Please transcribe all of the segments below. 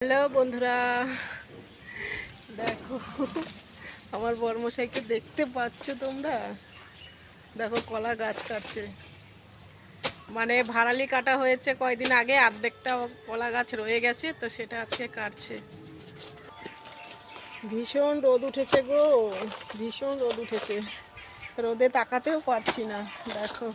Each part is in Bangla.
হ্যালো বন্ধুরা, দেখো আমার বর্মশাইকে দেখতে পাচ্ছ তোমরা? দেখো কলা গাছ কাটছে, মানে ভাড়ালি কাটা হয়েছে কয়দিন আগে, অর্ধেকটা কলা গাছ রয়ে গেছে, তো সেটা আজকে কাটছে। ভীষণ রোদ উঠেছে গো, ভীষণ রোদ উঠেছে, রোদে তাকাতেও পারছি না। দেখো,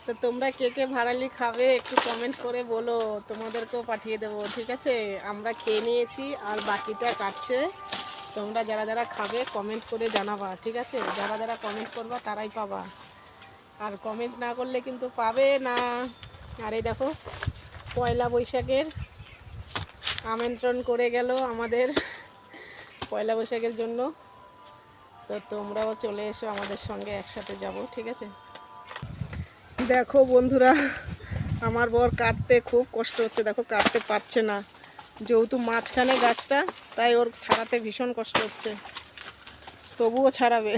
তো তোমরা কে কে ভাড়ালি খাবে একটু কমেন্ট করে বলো, তোমাদেরকেও পাঠিয়ে দেবো, ঠিক আছে? আমরা খেয়ে নিয়েছি আর বাকিটা কাটছে। তোমরা যারা যারা খাবে কমেন্ট করে জানাবা, ঠিক আছে? যারা যারা কমেন্ট করবা তারাই পাবা, আর কমেন্ট না করলে কিন্তু পাবে না। আর এই দেখো, পয়লা বৈশাখের আমন্ত্রণ করে গেল আমাদের পয়লা বৈশাখের জন্য। তো তোমরাও চলে এসো আমাদের সঙ্গে, একসাথে যাব, ঠিক আছে? দেখো বন্ধুরা, আমার বর কাটতে খুব কষ্ট হচ্ছে, দেখো কাটতে পারছে না, যেহেতু মাঝখানে গাছটা, তাই ওর ছাড়াতে ভীষণ কষ্ট হচ্ছে, তবুও ছাড়াবে।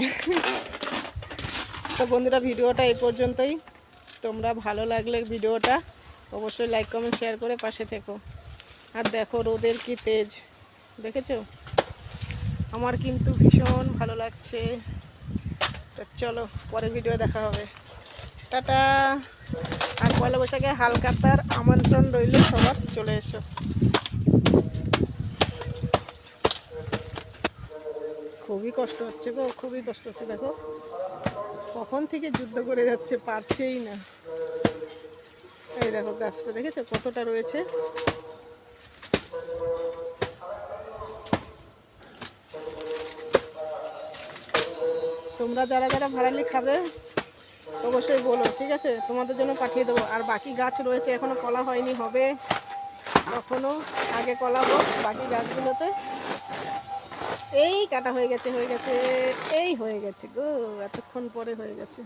তো বন্ধুরা, ভিডিওটা এই পর্যন্তই। তোমরা ভালো লাগলে ভিডিওটা অবশ্যই লাইক কমেন্ট শেয়ার করে পাশে থেকো। আর দেখো রোদের কি তেজ, দেখেছো? আমার কিন্তু ভীষণ ভালো লাগছে। তো চলো, পরের ভিডিও দেখা হবে, টাটা। আর পয়লা বৈশাখে হালকাতার আমন্ত্রণ রইল, সবার চলে এসো। খুবই কষ্ট হচ্ছে গো, খুবই কষ্ট হচ্ছে, দেখো কখন থেকে যুদ্ধ করে যাচ্ছে, পারছেই না। এই দেখো গাছটা দেখেছো কতটা রয়েছে। তোমরা যারা যারা ভাড়ালি খাবে অবশ্যই বলো, ঠিক আছে? তোমাদের জন্য পাঠিয়ে দেবো। আর বাকি গাছ রয়েছে, এখনো কলা হয়নি, হবে কখনো, আগে কলাবো বাকি গাছগুলোতে। এই কাটা হয়ে গেছে, হয়ে গেছে, এই হয়ে গেছে গো, এতক্ষণ পরে হয়ে গেছে।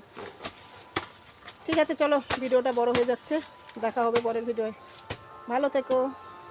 ঠিক আছে, চলো, ভিডিওটা বড় হয়ে যাচ্ছে, দেখা হবে পরের ভিডিওয়, ভালো থেকো।